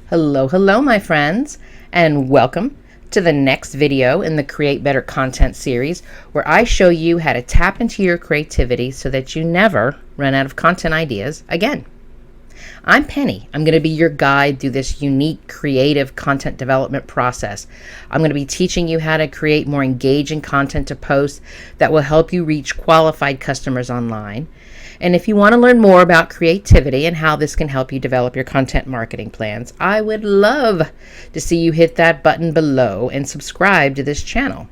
Hello, my friends, and welcome to the next video in the Create Better Content series, where I show you how to tap into your creativity so that you never run out of content ideas again. I'm Penny. I'm going to be your guide through this unique creative content development process. I'm going to be teaching you how to create more engaging content to post that will help you reach qualified customers online. And if you want to learn more about creativity and how this can help you develop your content marketing plans, I would love to see you hit that button below and subscribe to this channel.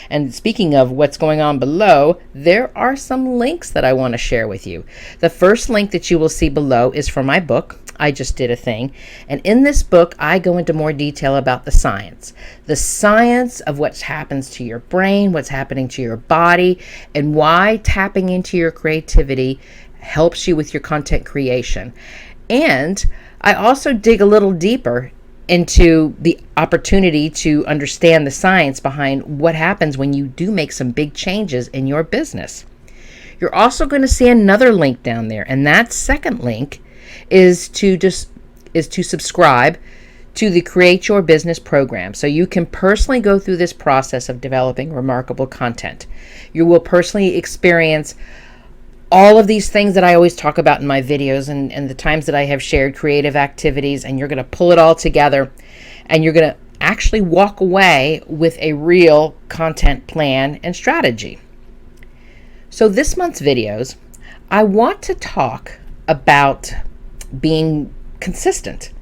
And speaking of what's going on below, there are some links that I want to share with you. The first link that you will see below is for my book, I Just Did a Thing. And in this book, I go into more detail about the science of what happens to your brain, what's happening to your body, and why tapping into your creativity helps you with your content creation. And I also dig a little deeper into the opportunity to understand the science behind what happens when you do make some big changes in your business. You're also going to see another link down there, and that second link is to subscribe to the Create Your Business program, so you can personally go through this process of developing remarkable content. You will personally experience all of these things that I always talk about in my videos and the times that I have shared creative activities, and you're going to pull it all together and you're going to actually walk away with a real content plan and strategy. So this month's videos, I want to talk about being consistent.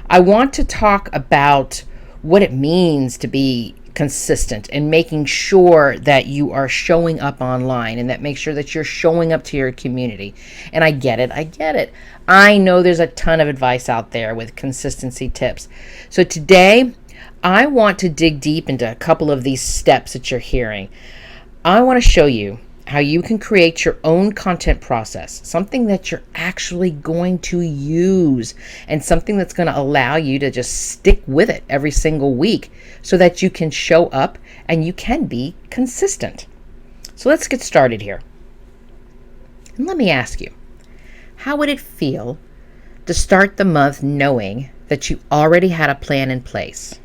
I want to talk about what it means to be consistent and making sure that you are showing up online and that make sure that you're showing up to your community. And I get it. I know there's a ton of advice out there with consistency tips. So today I want to dig deep into a couple of these steps that you're hearing. I want to show you how you can create your own content process, something that you're actually going to use and something that's going to allow you to just stick with it every single week so that you can show up and you can be consistent. So let's get started here. And let me ask you, how would it feel to start the month knowing that you already had a plan in place?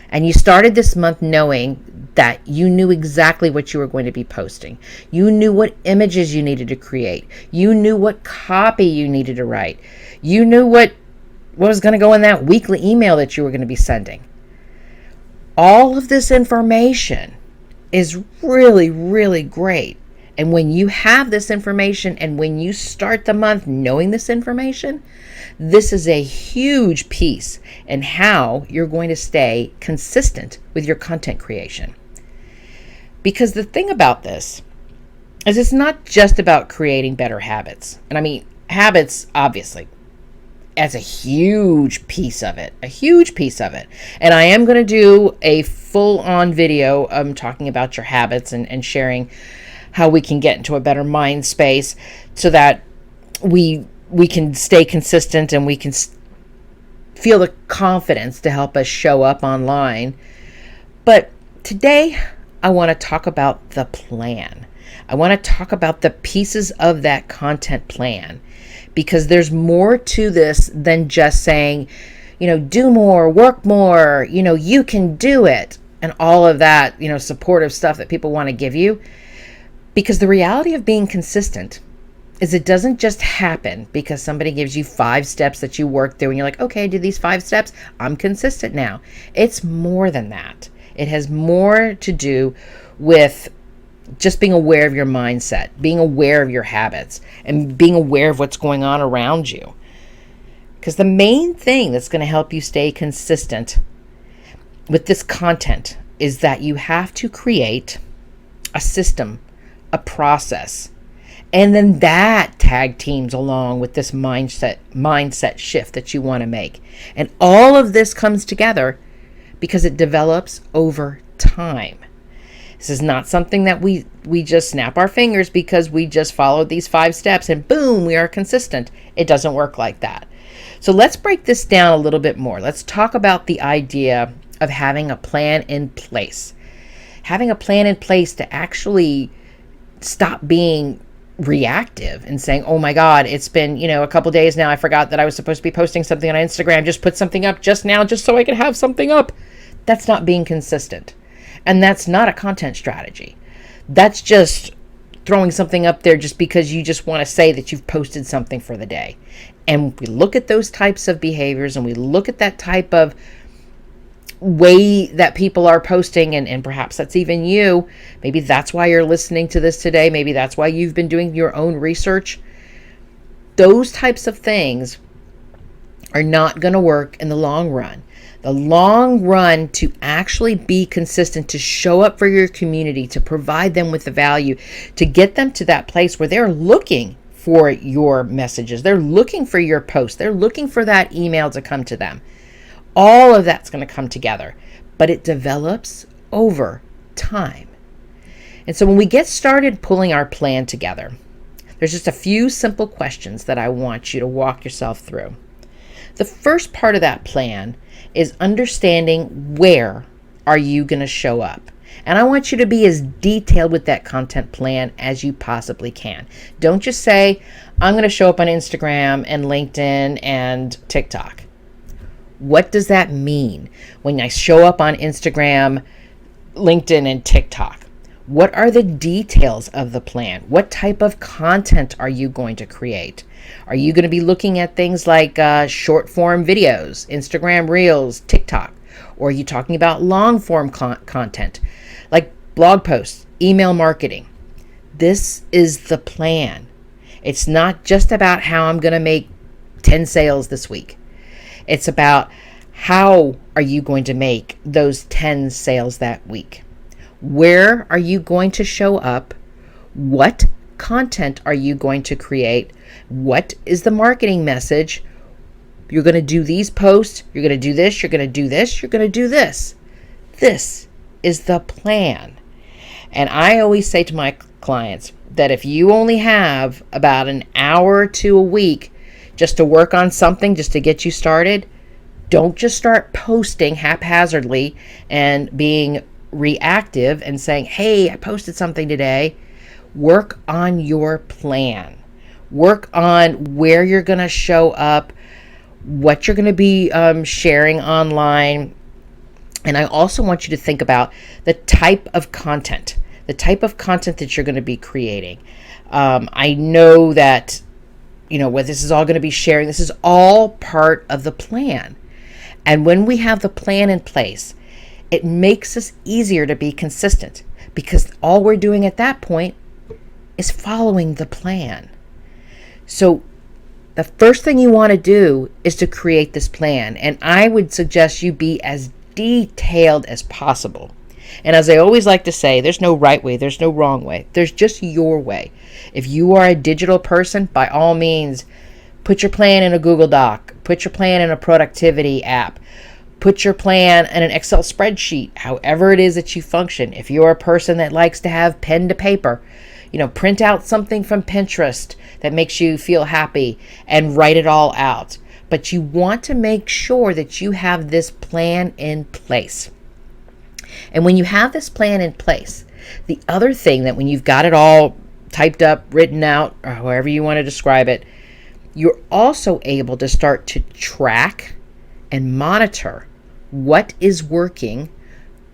And you started this month knowing that you knew exactly what you were going to be posting. You knew what images you needed to create. You knew what copy you needed to write. You knew what was going to go in that weekly email that you were going to be sending. All of this information is really, really great. And when you have this information and when you start the month knowing this information, this is a huge piece in how you're going to stay consistent with your content creation. Because the thing about this is it's not just about creating better habits. And I mean, habits, obviously, as a huge piece of it. And I am going to do a full-on video talking about your habits and sharing how we can get into a better mind space so that we can stay consistent and we can feel the confidence to help us show up online. But today, I want to talk about the plan. I want to talk about the pieces of that content plan, because there's more to this than just saying, do more, work more, you can do it, and all of that, supportive stuff that people want to give you. Because the reality of being consistent is it doesn't just happen because somebody gives you 5 steps that you work through and you're like, okay, I did these 5 steps, I'm consistent now. It's more than that. It has more to do with just being aware of your mindset, being aware of your habits, and being aware of what's going on around you. Because the main thing that's going to help you stay consistent with this content is that you have to create a system, a process, and then that tag teams along with this mindset shift that you want to make. And all of this comes together because it develops over time. This is not something that we just snap our fingers because we just followed these 5 steps and boom, we are consistent. It doesn't work like that. So let's break this down a little bit more. Let's talk about the idea of having a plan in place. Having a plan in place to actually stop being reactive and saying, oh my God, it's been, a couple days now. I forgot that I was supposed to be posting something on Instagram. Just put something up just now, just so I could have something up. That's not being consistent. And that's not a content strategy. That's just throwing something up there just because you just want to say that you've posted something for the day. And we look at those types of behaviors and we look at that type of way that people are posting, and perhaps that's even you. Maybe that's why you're listening to this today. Maybe that's why you've been doing your own research. Those types of things are not going to work in the long run. The long run, to actually be consistent, to show up for your community, to provide them with the value, to get them to that place where they're looking for your messages, they're looking for your posts, they're looking for that email to come to them. All of that's going to come together, but it develops over time. And so when we get started pulling our plan together, there's just a few simple questions that I want you to walk yourself through. The first part of that plan is understanding where are you going to show up. And I want you to be as detailed with that content plan as you possibly can. Don't just say, I'm going to show up on Instagram and LinkedIn and TikTok. What does that mean when I show up on Instagram, LinkedIn, and TikTok? What are the details of the plan? What type of content are you going to create? Are you going to be looking at things like short form videos, Instagram Reels, TikTok? Or are you talking about long form content like blog posts, email marketing? This is the plan. It's not just about how I'm going to make 10 sales this week. It's about how are you going to make those 10 sales that week? Where are you going to show up? What content are you going to create? What is the marketing message? You're going to do these posts. You're going to do this. You're going to do this. You're going to do this. This is the plan. And I always say to my clients that if you only have about an hour or two a week just to work on something, just to get you started, don't just start posting haphazardly and being reactive and saying, hey, I posted something today. Work on your plan. Work on where you're going to show up, what you're going to be sharing online. And I also want you to think about the type of content that you're going to be creating. I know that what this is all going to be sharing, this is all part of the plan. And when we have the plan in place, it makes us easier to be consistent, because all we're doing at that point is following the plan. So the first thing you want to do is to create this plan. And I would suggest you be as detailed as possible. And as I always like to say, there's no right way, there's no wrong way. There's just your way. If you are a digital person, by all means, put your plan in a Google Doc, put your plan in a productivity app, put your plan in an Excel spreadsheet, however it is that you function. If you're a person that likes to have pen to paper, print out something from Pinterest that makes you feel happy and write it all out. But you want to make sure that you have this plan in place. And when you have this plan in place, the other thing that when you've got it all typed up, written out, or however you want to describe it, you're also able to start to track and monitor what is working,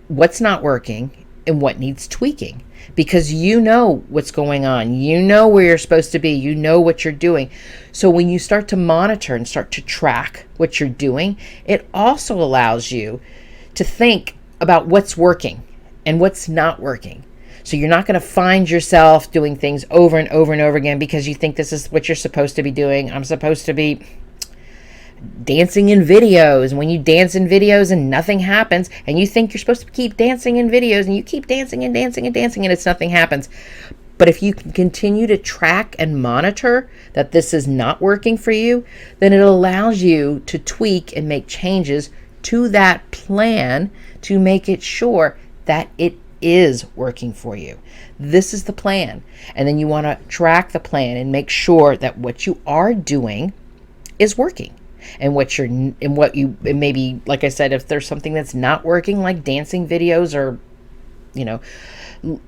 what's not working, and what needs tweaking. Because you know what's going on. You know where you're supposed to be. You know what you're doing. So when you start to monitor and start to track what you're doing, it also allows you to think about what's working and what's not working. So you're not going to find yourself doing things over and over and over again because you think this is what you're supposed to be doing. I'm supposed to be dancing in videos. And when you dance in videos and nothing happens, and you think you're supposed to keep dancing in videos, and you keep dancing and dancing and dancing, and it's nothing happens. But if you can continue to track and monitor that this is not working for you, then it allows you to tweak and make changes to that plan to make it sure that it is working for you. This is the plan. And then you want to track the plan and make sure that what you are doing is working. And maybe, like I said, if there's something that's not working, like dancing videos or,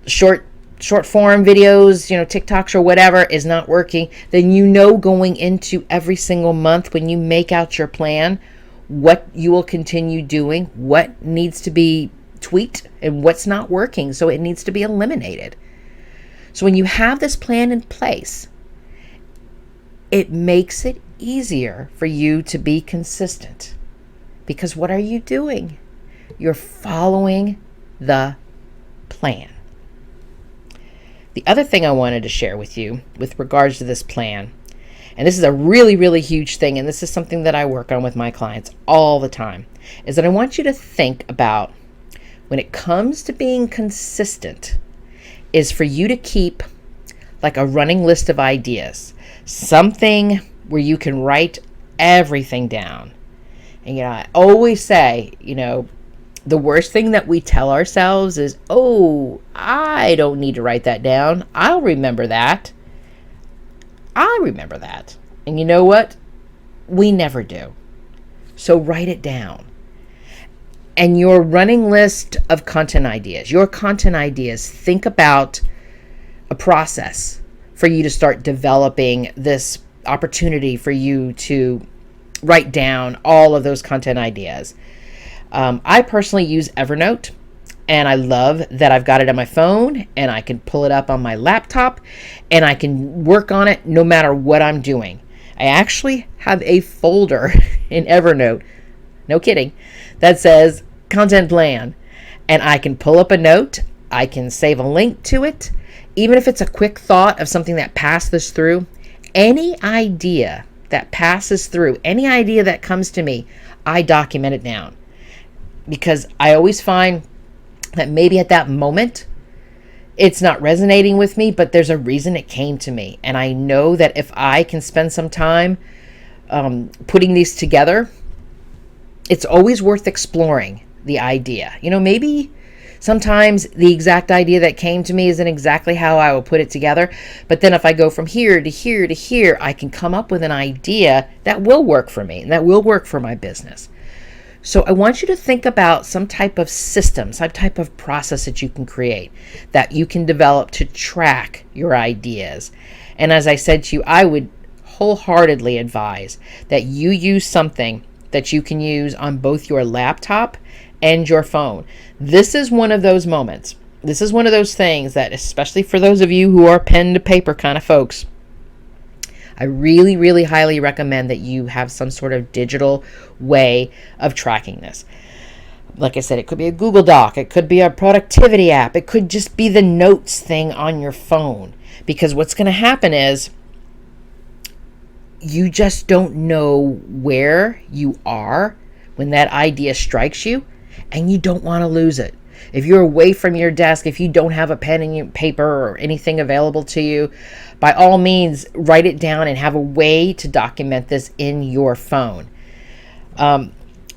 short short form videos, TikToks or whatever is not working, then going into every single month when you make out your plan, what you will continue doing, what needs to be tweaked, and what's not working, so it needs to be eliminated. So when you have this plan in place, it makes it easier for you to be consistent. Because what are you doing? You're following the plan. The other thing I wanted to share with you with regards to this plan, and this is a really, really huge thing, and this is something that I work on with my clients all the time, is that I want you to think about, when it comes to being consistent, is for you to keep like a running list of ideas, something where you can write everything down. And I always say, the worst thing that we tell ourselves is, oh, I don't need to write that down. I'll remember that. I remember that. And you know what? We never do. So write it down. And your running list of content ideas, think about a process for you to start developing this opportunity for you to write down all of those content ideas. I personally use Evernote, and I love that I've got it on my phone, and I can pull it up on my laptop, and I can work on it no matter what I'm doing. I actually have a folder in Evernote, no kidding, that says content plan, and I can pull up a note, I can save a link to it, even if it's a quick thought of something that passes through. Any idea that passes through, any idea that comes to me, I document it down, because I always find that maybe at that moment it's not resonating with me, but there's a reason it came to me. And I know that if I can spend some time putting these together, it's always worth exploring the idea. Maybe sometimes the exact idea that came to me isn't exactly how I will put it together. But then if I go from here to here to here, I can come up with an idea that will work for me and that will work for my business. So I want you to think about some type of system, some type of process that you can create, that you can develop to track your ideas. And as I said to you, I would wholeheartedly advise that you use something that you can use on both your laptop and your phone. This is one of those moments. This is one of those things that, especially for those of you who are pen to paper kind of folks, I really, really highly recommend that you have some sort of digital way of tracking this. Like I said, it could be a Google Doc, it could be a productivity app, it could just be the notes thing on your phone. Because what's going to happen is you just don't know where you are when that idea strikes you, and you don't want to lose it. If you're away from your desk, if you don't have a pen and paper or anything available to you, by all means, write it down and have a way to document this in your phone.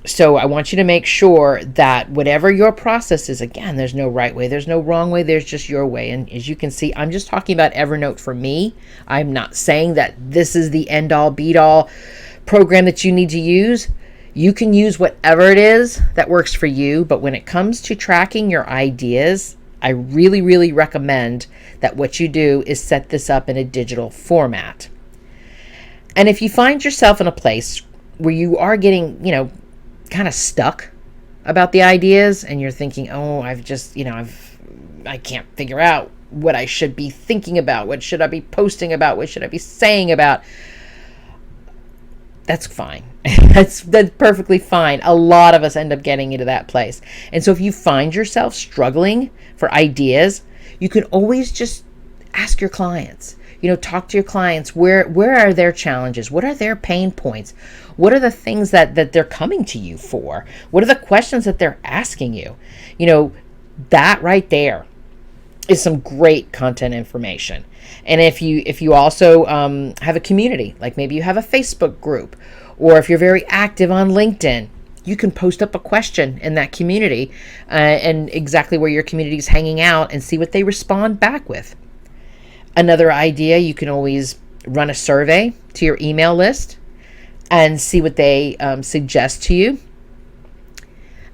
So I want you to make sure that whatever your process is, again, there's no right way, there's no wrong way, there's just your way. And as you can see, I'm just talking about Evernote for me. I'm not saying that this is the end-all, be-all program that you need to use. You can use whatever it is that works for you, but when it comes to tracking your ideas, I really, really recommend that what you do is set this up in a digital format. And if you find yourself in a place where you are getting, kind of stuck about the ideas, and you're thinking, oh, I can't figure out what I should be thinking about, what should I be posting about, what should I be saying about, that's fine. That's perfectly fine. A lot of us end up getting into that place. And so if you find yourself struggling for ideas, you can always just ask your clients. Talk to your clients. Where are their challenges? What are their pain points? What are the things that they're coming to you for? What are the questions that they're asking you? That right there is some great content information. And if you also have a community, like maybe you have a Facebook group, or if you're very active on LinkedIn, you can post up a question in that community and exactly where your community is hanging out and see what they respond back with. Another idea, you can always run a survey to your email list and see what they suggest to you.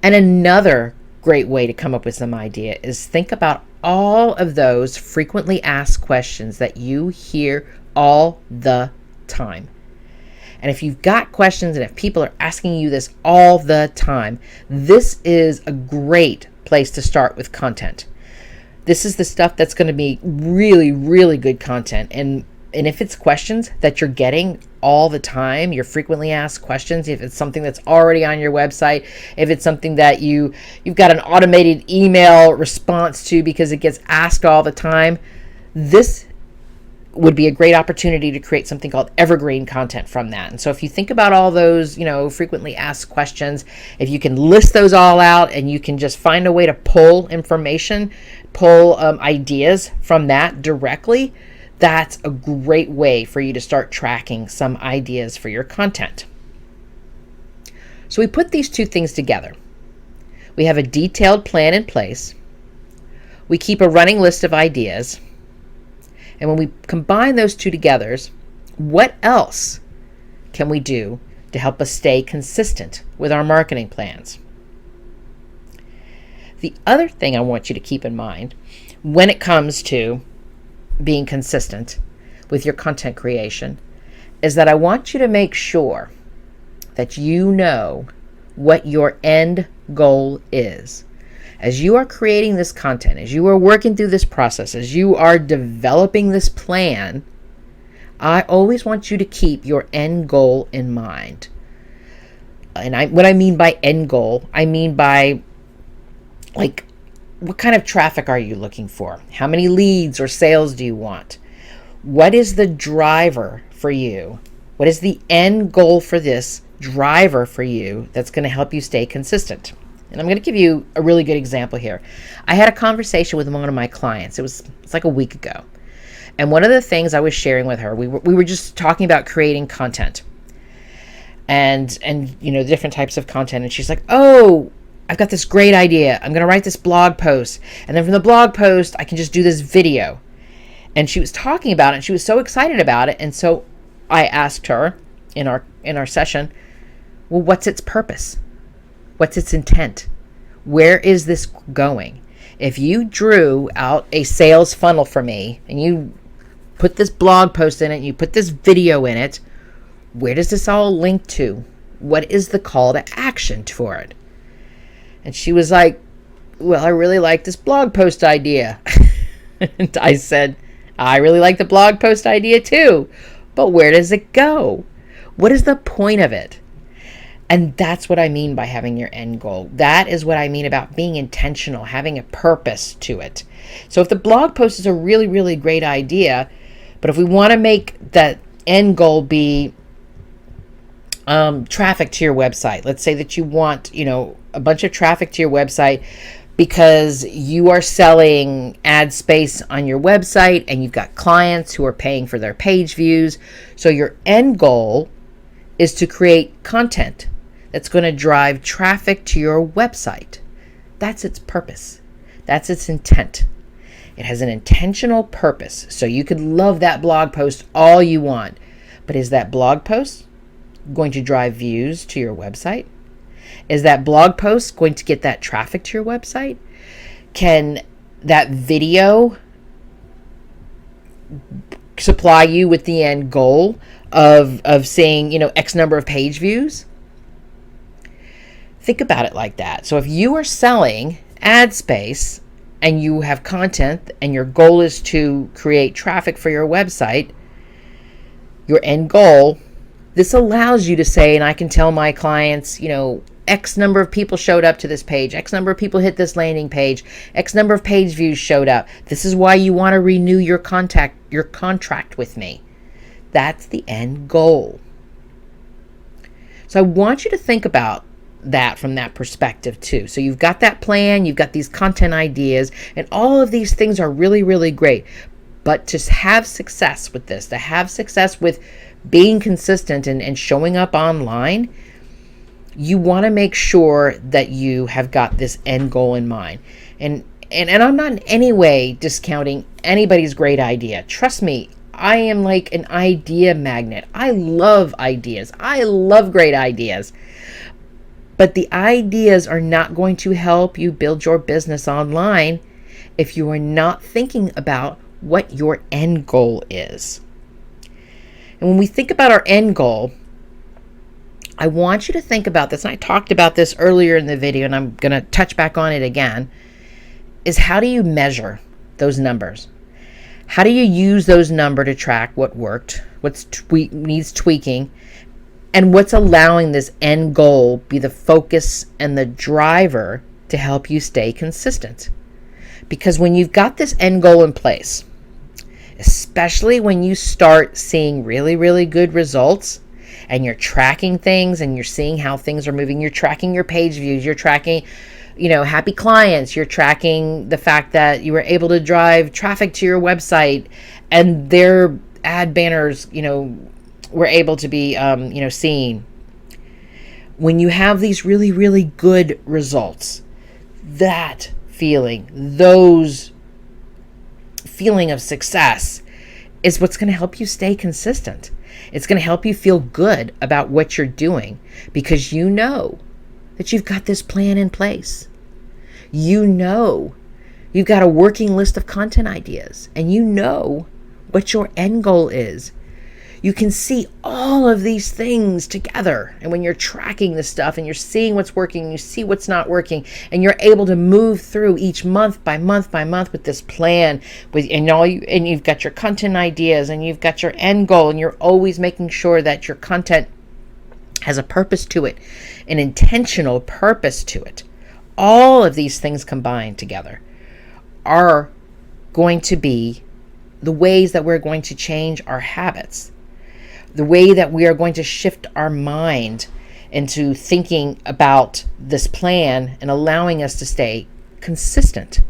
And another great way to come up with some idea is think about all of those frequently asked questions that you hear all the time. And if you've got questions and if people are asking you this all the time, this is a great place to start with content. This is the stuff that's going to be really, really good content. And if it's questions that you're getting all the time, your frequently asked questions, if it's something that's already on your website, if it's something that you've got an automated email response to because it gets asked all the time, this would be a great opportunity to create something called evergreen content from that. And so if you think about all those, frequently asked questions, if you can list those all out and you can just find a way to pull information, pull ideas from that directly, that's a great way for you to start tracking some ideas for your content. So we put these two things together. We have a detailed plan in place. We keep a running list of ideas. And when we combine those two together, what else can we do to help us stay consistent with our marketing plans? The other thing I want you to keep in mind when it comes to being consistent with your content creation is that I want you to make sure that you know what your end goal is. As you are creating this content, as you are working through this process, as you are developing this plan, I always want you to keep your end goal in mind. And what I mean by end goal, I mean by what kind of traffic are you looking for? How many leads or sales do you want? What is the driver for you? What is the end goal for this driver for you that's going to help you stay consistent? And I'm going to give you a really good example here. I had a conversation with one of my clients. It's like a week ago. And one of the things I was sharing with her, we were just talking about creating content and the different types of content. And she's like, "Oh, I've got this great idea. I'm going to write this blog post. And then from the blog post, I can just do this video." And she was talking about it. And she was so excited about it. And so I asked her in our session, "Well, what's its purpose? What's its intent? Where is this going? If you drew out a sales funnel for me and you put this blog post in it, you put this video in it, where does this all link to? What is the call to action for it?" And she was like, "Well, I really like this blog post idea." And I said, "I really like the blog post idea too, but where does it go? What is the point of it?" And that's what I mean by having your end goal. That is what I mean about being intentional, having a purpose to it. So if the blog post is a really, really great idea, but if we want to make that end goal be traffic to your website, let's say that you want, a bunch of traffic to your website because you are selling ad space on your website and you've got clients who are paying for their page views. So your end goal is to create content that's going to drive traffic to your website. That's its purpose. That's its intent. It has an intentional purpose. So you could love that blog post all you want, but is that blog post going to drive views to your website? Is that blog post going to get that traffic to your website? Can that video supply you with the end goal of seeing, X number of page views? Think about it like that. So if you are selling ad space and you have content and your goal is to create traffic for your website, your end goal, this allows you to say, and I can tell my clients, X number of people showed up to this page, X number of people hit this landing page, X number of page views showed up. This is why you want to renew your contract with me. That's the end goal. So I want you to think about that from that perspective too. So you've got that plan, you've got these content ideas, and all of these things are really, really great. But to have success with this, to have success with being consistent and showing up online, you want to make sure that you have got this end goal in mind. And I'm not in any way discounting anybody's great idea. Trust me, I am like an idea magnet. I love ideas. I love great ideas. But the ideas are not going to help you build your business online if you are not thinking about what your end goal is. And when we think about our end goal, I want you to think about this, and I talked about this earlier in the video, and I'm going to touch back on it again, is how do you measure those numbers? How do you use those numbers to track what worked, what needs tweaking, and what's allowing this end goal be the focus and the driver to help you stay consistent? Because when you've got this end goal in place, especially when you start seeing really, really good results and you're tracking things and you're seeing how things are moving, you're tracking your page views, you're tracking, happy clients, you're tracking the fact that you were able to drive traffic to your website and their ad banners, were able to be, seen. When you have these really, really good results, those feeling of success is what's going to help you stay consistent. It's going to help you feel good about what you're doing because you know that you've got this plan in place. You know you've got a working list of content ideas and you know what your end goal is. You can see all of these things together. And when you're tracking this stuff and you're seeing what's working, you see what's not working, and you're able to move through each month by month by month with this plan, and you've got your content ideas and you've got your end goal, and you're always making sure that your content has a purpose to it, an intentional purpose to it. All of these things combined together are going to be the ways that we're going to change our habits. The way that we are going to shift our mind into thinking about this plan and allowing us to stay consistent.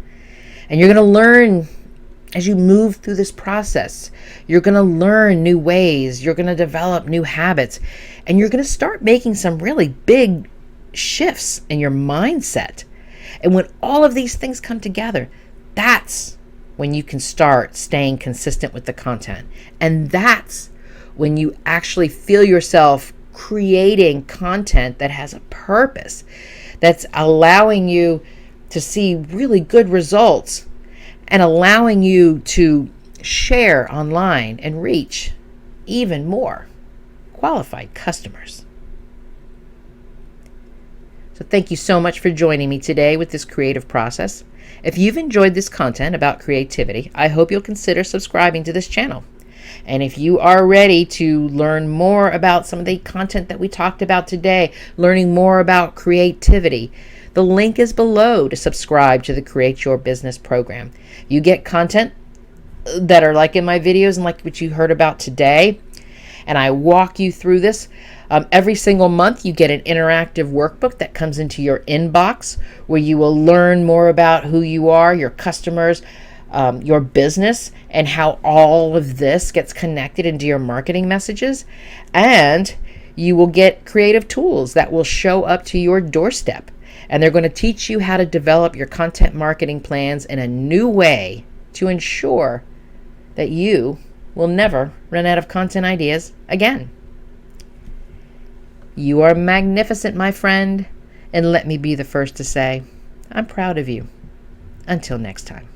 And you're going to learn as you move through this process. You're going to learn new ways. You're going to develop new habits. And you're going to start making some really big shifts in your mindset. And when all of these things come together, that's when you can start staying consistent with the content. And that's when you actually feel yourself creating content that has a purpose, that's allowing you to see really good results and allowing you to share online and reach even more qualified customers. So thank you so much for joining me today with this creative process. If you've enjoyed this content about creativity, I hope you'll consider subscribing to this channel. And if you are ready to learn more about some of the content that we talked about today, learning more about creativity, the link is below to subscribe to the Create Your Business program. You get content that are like in my videos and like what you heard about today. And I walk you through this. Every single month, you get an interactive workbook that comes into your inbox where you will learn more about who you are, your customers, your business, and how all of this gets connected into your marketing messages. And you will get creative tools that will show up to your doorstep. And they're going to teach you how to develop your content marketing plans in a new way to ensure that you will never run out of content ideas again. You are magnificent, my friend, and let me be the first to say, I'm proud of you. Until next time.